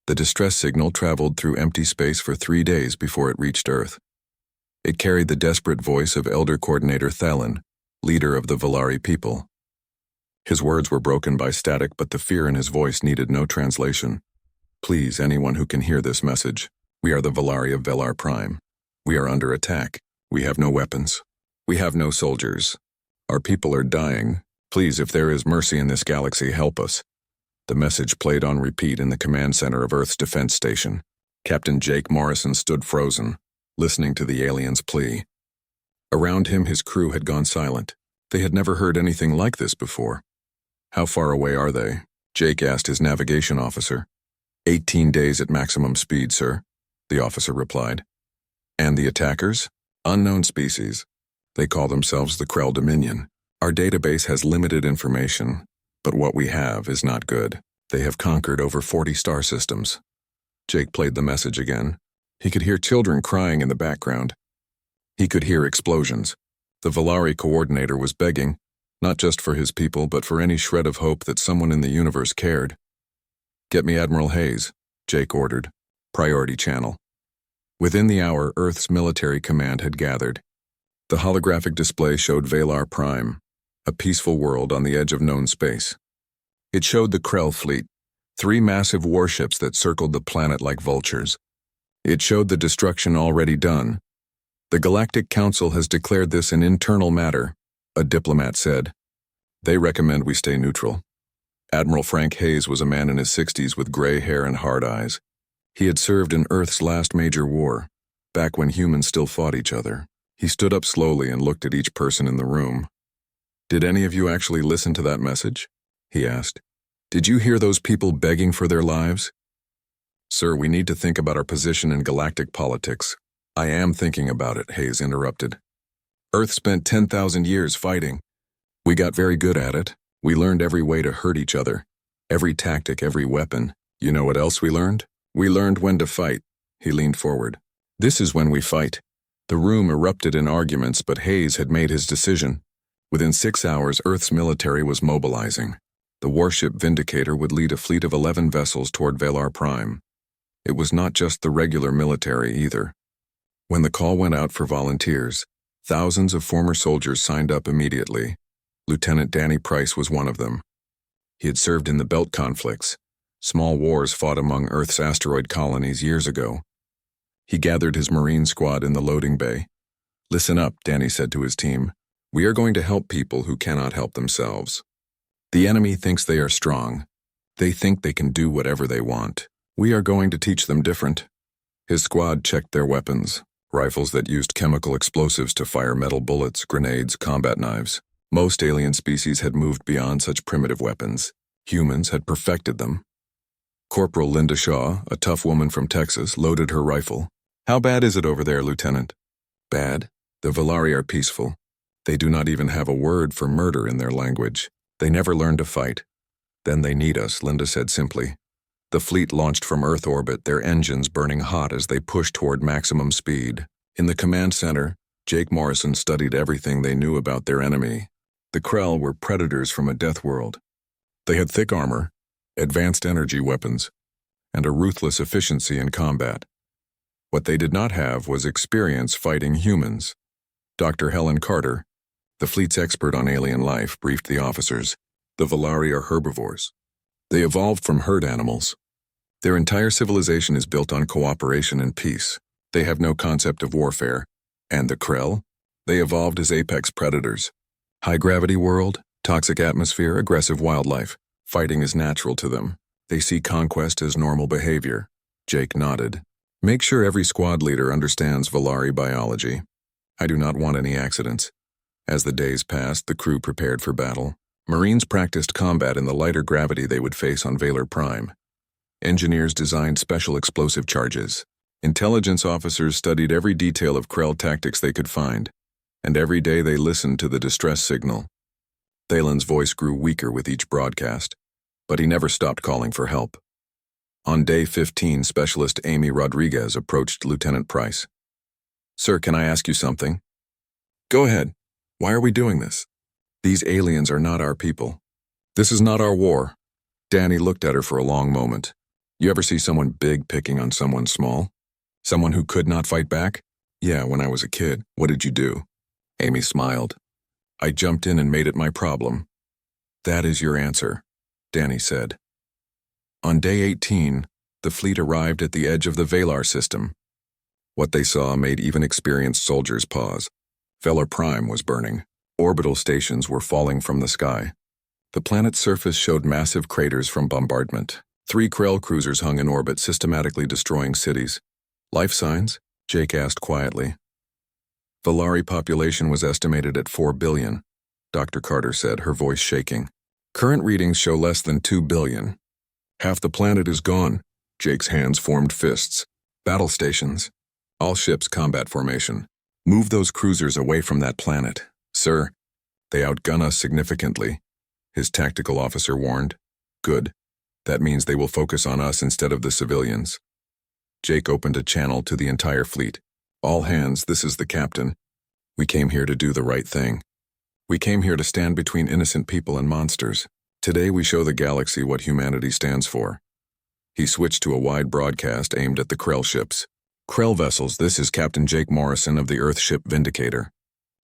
The distress signal traveled through empty space for 3 days before it reached Earth. It carried the desperate voice of Elder Coordinator Thalin, leader of the Velari people. His words were broken by static, but the fear in his voice needed no translation. Please, anyone who can hear this message. We are the Velari of Velar Prime. We are under attack. We have no weapons. We have no soldiers. Our people are dying. Please, if there is mercy in this galaxy, help us. The message played on repeat in the command center of Earth's defense station. Captain Jake Morrison stood frozen, listening to the alien's plea. Around him, his crew had gone silent. They had never heard anything like this before. How far away are they? Jake asked his navigation officer. 18 days at maximum speed, sir, the officer replied. And the attackers? Unknown species. They call themselves the Krell Dominion. Our database has limited information, but what we have is not good. They have conquered over 40 star systems. Jake played the message again. He could hear children crying in the background. He could hear explosions. The Velari coordinator was begging, not just for his people, but for any shred of hope that someone in the universe cared. Get me Admiral Hayes, Jake ordered. Priority channel. Within the hour, Earth's military command had gathered. The holographic display showed Velar Prime, a peaceful world on the edge of known space. It showed the Krell fleet, 3 massive warships that circled the planet like vultures. It showed the destruction already done. The Galactic Council has declared this an internal matter, a diplomat said. They recommend we stay neutral. Admiral Frank Hayes was a man in his 60s with gray hair and hard eyes. He had served in Earth's last major war, back when humans still fought each other. He stood up slowly and looked at each person in the room. Did any of you actually listen to that message? He asked. Did you hear those people begging for their lives? Sir, we need to think about our position in galactic politics. I am thinking about it, Hayes interrupted. Earth spent 10,000 years fighting. We got very good at it. We learned every way to hurt each other. Every tactic, every weapon. You know what else we learned? We learned when to fight. He leaned forward. This is when we fight. The room erupted in arguments, but Hayes had made his decision. Within 6 hours, Earth's military was mobilizing. The warship Vindicator would lead a fleet of 11 vessels toward Velar Prime. It was not just the regular military either. When the call went out for volunteers, thousands of former soldiers signed up immediately. Lieutenant Danny Price was one of them. He had served in the Belt conflicts, small wars fought among Earth's asteroid colonies years ago. He gathered his Marine squad in the loading bay. Listen up, Danny said to his team. We are going to help people who cannot help themselves. The enemy thinks they are strong. They think they can do whatever they want. We are going to teach them different. His squad checked their weapons, rifles that used chemical explosives to fire metal bullets, grenades, combat knives. Most alien species had moved beyond such primitive weapons. Humans had perfected them. Corporal Linda Shaw, a tough woman from Texas, loaded her rifle. How bad is it over there, Lieutenant? Bad. The Velari are peaceful. They do not even have a word for murder in their language. They never learn to fight. Then they need us, Linda said simply. The fleet launched from Earth orbit, their engines burning hot as they pushed toward maximum speed. In the command center, Jake Morrison studied everything they knew about their enemy. The Krell were predators from a death world. They had thick armor, advanced energy weapons, and a ruthless efficiency in combat. What they did not have was experience fighting humans. Dr. Helen Carter, the fleet's expert on alien life, briefed the officers. The Velari are herbivores. They evolved from herd animals. Their entire civilization is built on cooperation and peace. They have no concept of warfare. And the Krell? They evolved as apex predators. High-gravity world, toxic atmosphere, aggressive wildlife. Fighting is natural to them. They see conquest as normal behavior. Jake nodded. Make sure every squad leader understands Velari biology. I do not want any accidents. As the days passed, the crew prepared for battle. Marines practiced combat in the lighter gravity they would face on Velar Prime. Engineers designed special explosive charges. Intelligence officers studied every detail of Krell tactics they could find, and every day they listened to the distress signal. Thalen's voice grew weaker with each broadcast, but he never stopped calling for help. On day 15, Specialist Amy Rodriguez approached Lieutenant Price. Sir, can I ask you something? Go ahead. Why are we doing this? These aliens are not our people. This is not our war. Danny looked at her for a long moment. You ever see someone big picking on someone small? Someone who could not fight back? Yeah, when I was a kid. What did you do? Amy smiled. I jumped in and made it my problem. That is your answer, Danny said. On day 18, the fleet arrived at the edge of the Valar system. What they saw made even experienced soldiers pause. Valar Prime was burning. Orbital stations were falling from the sky. The planet's surface showed massive craters from bombardment. 3 Krell cruisers hung in orbit, systematically destroying cities. Life signs? Jake asked quietly. Valari population was estimated at 4 billion, Dr. Carter said, her voice shaking. Current readings show less than 2 billion. Half the planet is gone. Jake's hands formed fists. Battle stations. All ships combat formation. Move those cruisers away from that planet. Sir, they outgun us significantly, his tactical officer warned. Good. That means they will focus on us instead of the civilians. Jake opened a channel to the entire fleet. All hands, this is the captain. We came here to do the right thing. We came here to stand between innocent people and monsters. Today we show the galaxy what humanity stands for. He switched to a wide broadcast aimed at the Krell ships. Krell vessels, this is Captain Jake Morrison of the Earth ship Vindicator.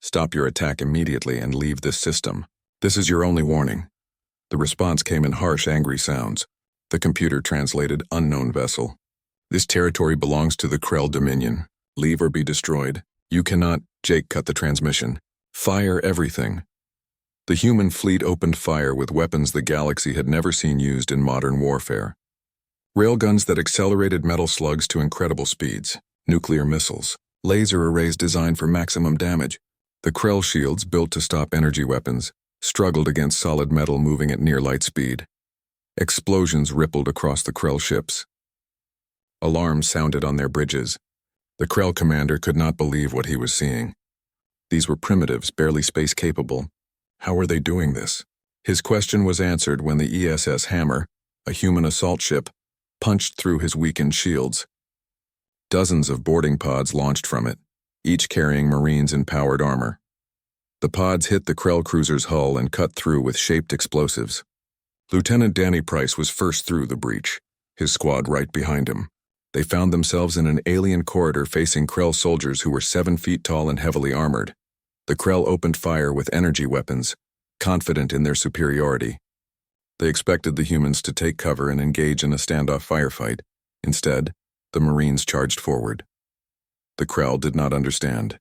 Stop your attack immediately and leave this system. This is your only warning. The response came in harsh, angry sounds. The computer translated unknown vessel. This territory belongs to the Krell Dominion. Leave or be destroyed. You cannot. Jake cut the transmission. Fire everything. The human fleet opened fire with weapons the galaxy had never seen used in modern warfare. Railguns that accelerated metal slugs to incredible speeds. Nuclear missiles. Laser arrays designed for maximum damage. The Krell shields, built to stop energy weapons, struggled against solid metal moving at near light speed. Explosions rippled across the Krell ships. Alarms sounded on their bridges. The Krell commander could not believe what he was seeing. These were primitives, barely space-capable. How were they doing this? His question was answered when the ESS Hammer, a human assault ship, punched through his weakened shields. Dozens of boarding pods launched from it, each carrying Marines in powered armor. The pods hit the Krell cruiser's hull and cut through with shaped explosives. Lieutenant Danny Price was first through the breach, his squad right behind him. They found themselves in an alien corridor facing Krell soldiers who were 7 feet tall and heavily armored. The Krell opened fire with energy weapons, confident in their superiority. They expected the humans to take cover and engage in a standoff firefight. Instead, the Marines charged forward. The Krell did not understand.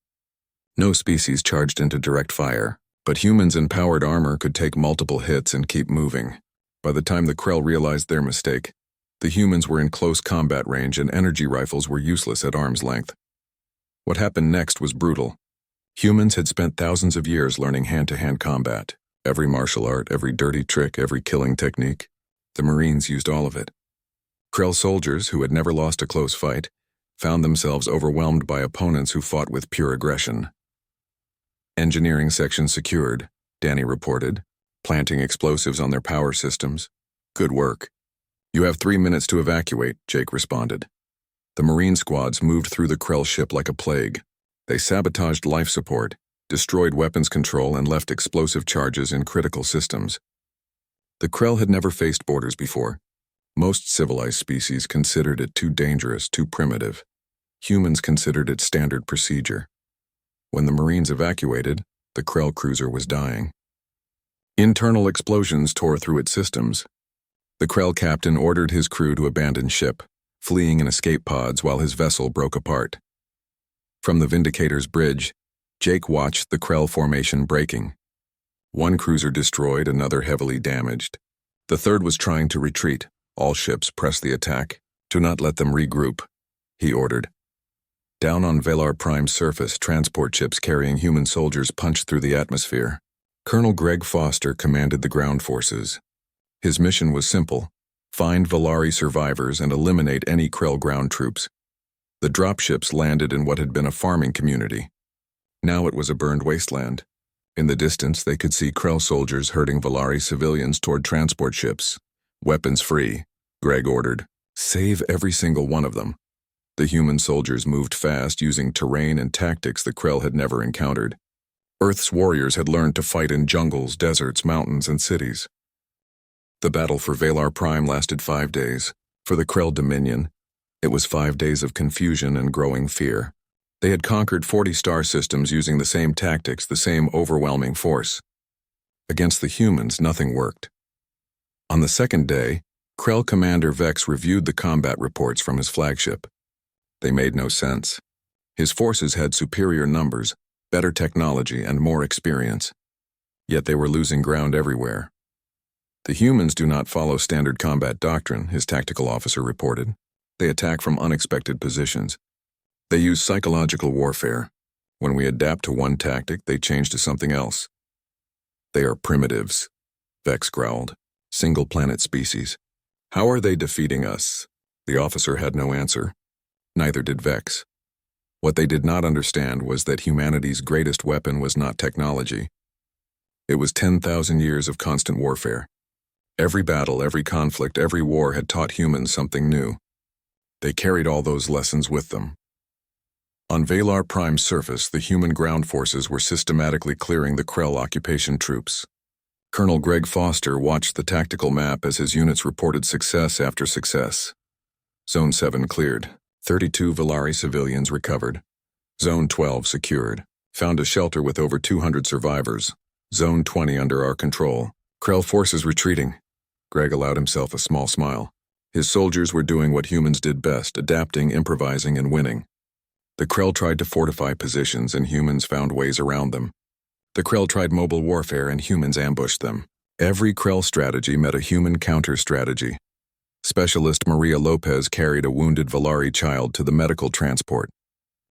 No species charged into direct fire, but humans in powered armor could take multiple hits and keep moving. By the time the Krell realized their mistake, the humans were in close combat range and energy rifles were useless at arm's length. What happened next was brutal. Humans had spent thousands of years learning hand-to-hand combat. Every martial art, every dirty trick, every killing technique. The Marines used all of it. Krell soldiers, who had never lost a close fight, found themselves overwhelmed by opponents who fought with pure aggression. Engineering section secured, Danny reported, planting explosives on their power systems. Good work. You have 3 minutes to evacuate, Jake responded. The Marine squads moved through the Krell ship like a plague. They sabotaged life support, destroyed weapons control, and left explosive charges in critical systems. The Krell had never faced borders before. Most civilized species considered it too dangerous, too primitive. Humans considered it standard procedure. When the Marines evacuated, the Krell cruiser was dying. Internal explosions tore through its systems. The Krell captain ordered his crew to abandon ship, fleeing in escape pods while his vessel broke apart. From the Vindicator's bridge, Jake watched the Krell formation breaking. One cruiser destroyed, another heavily damaged. The third was trying to retreat. All ships press the attack. Do not let them regroup, he ordered. Down on Valar Prime's surface, transport ships carrying human soldiers punched through the atmosphere. Colonel Greg Foster commanded the ground forces. His mission was simple: find Valari survivors and eliminate any Krell ground troops. The dropships landed in what had been a farming community. Now it was a burned wasteland. In the distance, they could see Krell soldiers herding Valari civilians toward transport ships. Weapons free, Greg ordered. Save every single one of them. The human soldiers moved fast, using terrain and tactics the Krell had never encountered. Earth's warriors had learned to fight in jungles, deserts, mountains, and cities. The battle for Valar Prime lasted 5 days. For the Krell Dominion, it was 5 days of confusion and growing fear. They had conquered 40 star systems using the same tactics, the same overwhelming force. Against the humans, nothing worked. On the second day, Krell Commander Vex reviewed the combat reports from his flagship. They made no sense. His forces had superior numbers, better technology, and more experience. Yet they were losing ground everywhere. The humans do not follow standard combat doctrine, his tactical officer reported. They attack from unexpected positions. They use psychological warfare. When we adapt to one tactic, they change to something else. They are primitives, Vex growled. Single planet species. How are they defeating us? The officer had no answer. Neither did Vex. What they did not understand was that humanity's greatest weapon was not technology. It was 10,000 years of constant warfare. Every battle, every conflict, every war had taught humans something new. They carried all those lessons with them. On Valar Prime's surface, the human ground forces were systematically clearing the Krell occupation troops. Colonel Greg Foster watched the tactical map as his units reported success after success. Zone 7 cleared. 32 Valari civilians recovered. Zone 12 secured. Found a shelter with over 200 survivors. Zone 20 under our control. Krell forces retreating. Greg allowed himself a small smile. His soldiers were doing what humans did best, adapting, improvising, and winning. The Krell tried to fortify positions and humans found ways around them. The Krell tried mobile warfare and humans ambushed them. Every Krell strategy met a human counter-strategy. Specialist Maria Lopez carried a wounded Valari child to the medical transport.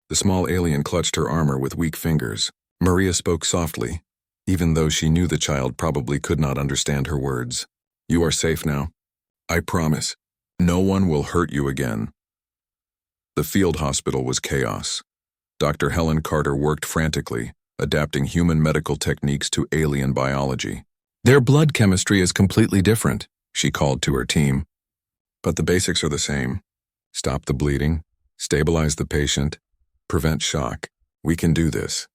The small alien clutched her armor with weak fingers. Maria spoke softly, even though she knew the child probably could not understand her words. You are safe now. I promise. No one will hurt you again. The field hospital was chaos. Dr. Helen Carter worked frantically, adapting human medical techniques to alien biology. Their blood chemistry is completely different, she called to her team. But the basics are the same. Stop the bleeding, stabilize the patient, prevent shock. We can do this.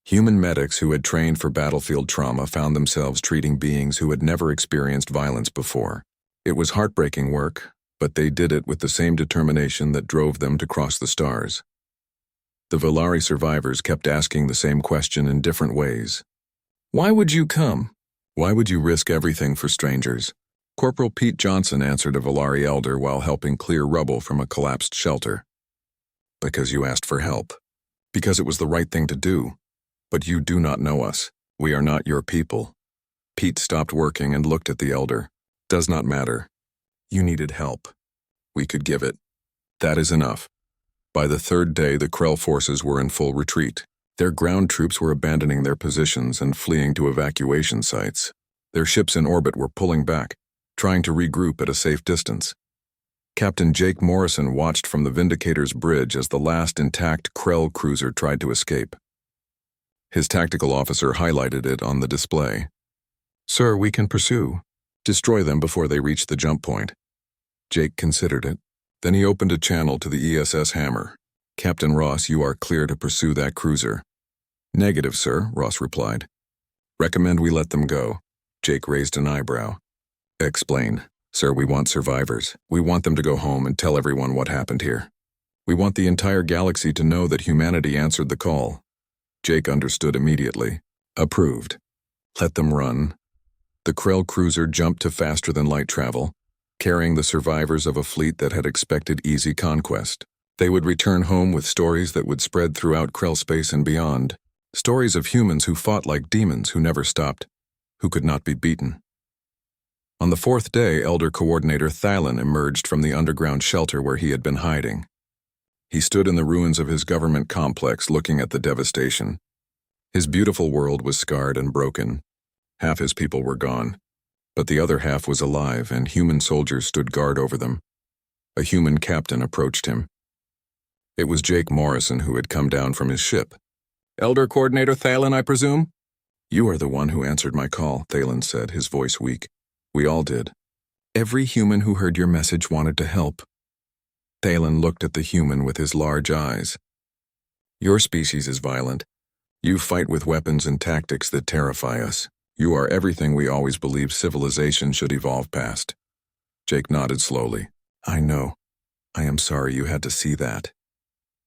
Human medics who had trained for battlefield trauma found themselves treating beings who had never experienced violence before. It was heartbreaking work, but they did it with the same determination that drove them to cross the stars. The Valari survivors kept asking the same question in different ways. Why would you come? Why would you risk everything for strangers? Corporal Pete Johnson answered a Valari elder while helping clear rubble from a collapsed shelter. Because you asked for help. Because it was the right thing to do. But you do not know us. We are not your people. Pete stopped working and looked at the elder. Does not matter. You needed help. We could give it. That is enough. By the third day, the Krell forces were in full retreat. Their ground troops were abandoning their positions and fleeing to evacuation sites. Their ships in orbit were pulling back, trying to regroup at a safe distance. Captain Jake Morrison watched from the Vindicator's bridge as the last intact Krell cruiser tried to escape. His tactical officer highlighted it on the display. Sir, we can pursue. Destroy them before they reach the jump point. Jake considered it. Then he opened a channel to the ESS Hammer. Captain Ross, you are clear to pursue that cruiser. Negative, sir, Ross replied. Recommend we let them go. Jake raised an eyebrow. Explain. Sir, we want survivors. We want them to go home and tell everyone what happened here. We want the entire galaxy to know that humanity answered the call. Jake understood immediately. Approved. Let them run. The Krell cruiser jumped to faster-than-light travel, carrying the survivors of a fleet that had expected easy conquest. They would return home with stories that would spread throughout Krell space and beyond. Stories of humans who fought like demons, who never stopped, who could not be beaten. On the fourth day, Elder Coordinator Thalen emerged from the underground shelter where he had been hiding. He stood in the ruins of his government complex looking at the devastation. His beautiful world was scarred and broken. Half his people were gone, but the other half was alive and human soldiers stood guard over them. A human captain approached him. It was Jake Morrison who had come down from his ship. Elder Coordinator Thalen, I presume? You are the one who answered my call, Thalen said, his voice weak. We all did. Every human who heard your message wanted to help. Thalen looked at the human with his large eyes. Your species is violent. You fight with weapons and tactics that terrify us. You are everything we always believed civilization should evolve past. Jake nodded slowly. I know. I am sorry you had to see that.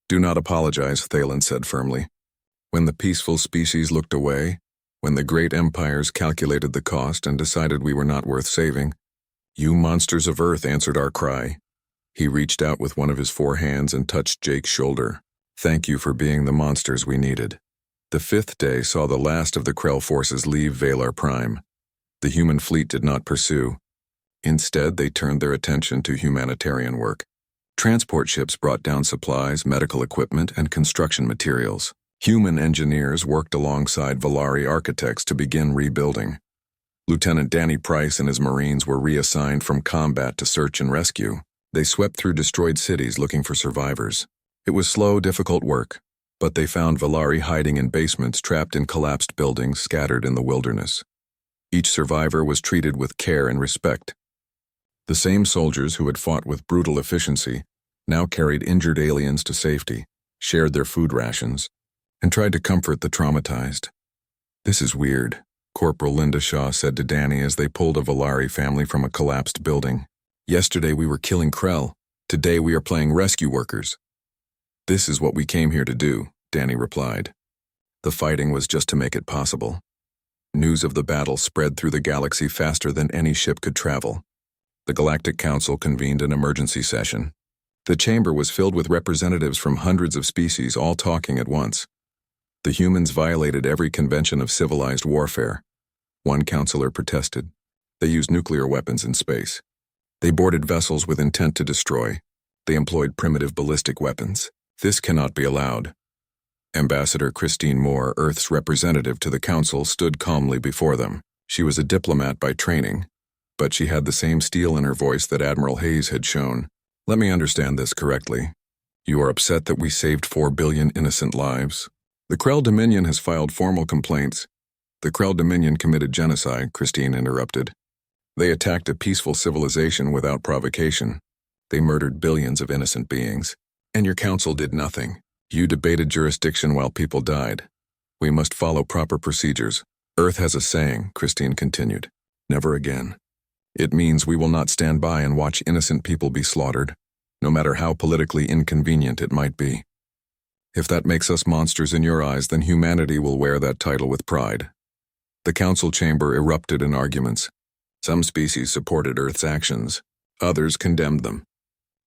Do not apologize, Thalen said firmly. When the peaceful species looked away, when the great empires calculated the cost and decided we were not worth saving, you monsters of Earth answered our cry. He reached out with one of his 4 hands and touched Jake's shoulder. Thank you for being the monsters we needed. The 5th day saw the last of the Krell forces leave Valar Prime. The human fleet did not pursue. Instead, they turned their attention to humanitarian work. Transport ships brought down supplies, medical equipment, and construction materials. Human engineers worked alongside Valari architects to begin rebuilding. Lieutenant Danny Price and his Marines were reassigned from combat to search and rescue. They swept through destroyed cities looking for survivors. It was slow, difficult work, but they found Valari hiding in basements trapped in collapsed buildings scattered in the wilderness. Each survivor was treated with care and respect. The same soldiers who had fought with brutal efficiency now carried injured aliens to safety, shared their food rations, and tried to comfort the traumatized. This is weird, Corporal Linda Shaw said to Danny as they pulled a Valari family from a collapsed building. Yesterday we were killing Krell. Today we are playing rescue workers. This is what we came here to do, Danny replied. The fighting was just to make it possible. News of the battle spread through the galaxy faster than any ship could travel. The Galactic Council convened an emergency session. The chamber was filled with representatives from hundreds of species all talking at once. The humans violated every convention of civilized warfare. One counselor protested. They used nuclear weapons in space. They boarded vessels with intent to destroy. They employed primitive ballistic weapons. This cannot be allowed. Ambassador Christine Moore, Earth's representative to the Council, stood calmly before them. She was a diplomat by training, but she had the same steel in her voice that Admiral Hayes had shown. Let me understand this correctly. You are upset that we saved 4 billion innocent lives. The Krell Dominion has filed formal complaints. The Krell Dominion committed genocide, Christine interrupted. They attacked a peaceful civilization without provocation. They murdered billions of innocent beings. And your council did nothing. You debated jurisdiction while people died. We must follow proper procedures. Earth has a saying, Christine continued. Never again. It means we will not stand by and watch innocent people be slaughtered, no matter how politically inconvenient it might be. If that makes us monsters in your eyes, then humanity will wear that title with pride. The council chamber erupted in arguments. Some species supported Earth's actions. Others condemned them.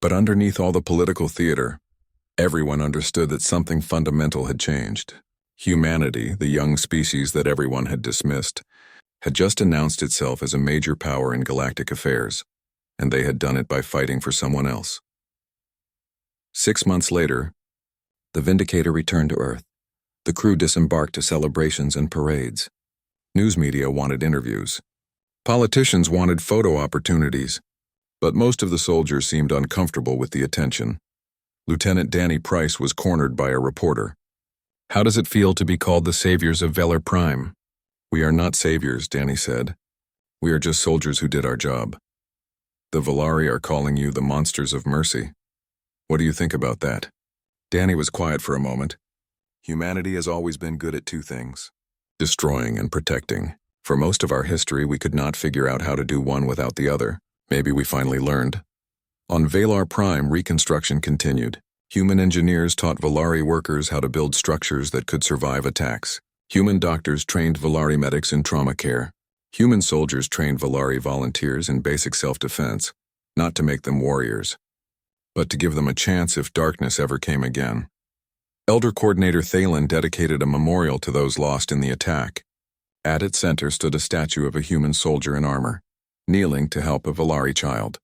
But underneath all the political theater, everyone understood that something fundamental had changed. Humanity, the young species that everyone had dismissed, had just announced itself as a major power in galactic affairs, and they had done it by fighting for someone else. 6 months later, the Vindicator returned to Earth. The crew disembarked to celebrations and parades. News media wanted interviews. Politicians wanted photo opportunities. But most of the soldiers seemed uncomfortable with the attention. Lieutenant Danny Price was cornered by a reporter. How does it feel to be called the saviors of Valar Prime? We are not saviors, Danny said. We are just soldiers who did our job. The Valari are calling you the monsters of mercy. What do you think about that? Danny was quiet for a moment. Humanity has always been good at 2 things: destroying and protecting. For most of our history, we could not figure out how to do one without the other. Maybe we finally learned. On Valar Prime, reconstruction continued. Human engineers taught Valari workers how to build structures that could survive attacks. Human doctors trained Valari medics in trauma care. Human soldiers trained Valari volunteers in basic self-defense, not to make them warriors, but to give them a chance if darkness ever came again. Elder Coordinator Thalen dedicated a memorial to those lost in the attack. At its center stood a statue of a human soldier in armor, kneeling to help a Valari child.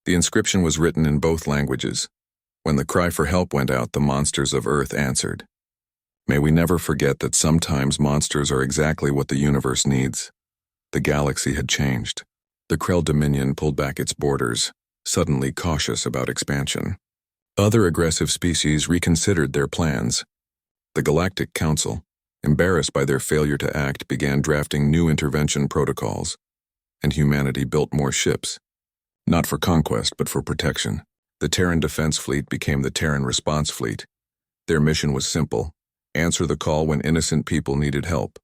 The inscription was written in both languages. When the cry for help went out, the monsters of Earth answered. May we never forget that sometimes monsters are exactly what the universe needs. The galaxy had changed. The Krell Dominion pulled back its borders, suddenly cautious about expansion. Other aggressive species reconsidered their plans. The Galactic Council, embarrassed by their failure to act, began drafting new intervention protocols, and humanity built more ships. Not for conquest, but for protection. The Terran Defense Fleet became the Terran Response Fleet. Their mission was simple: answer the call when innocent people needed help.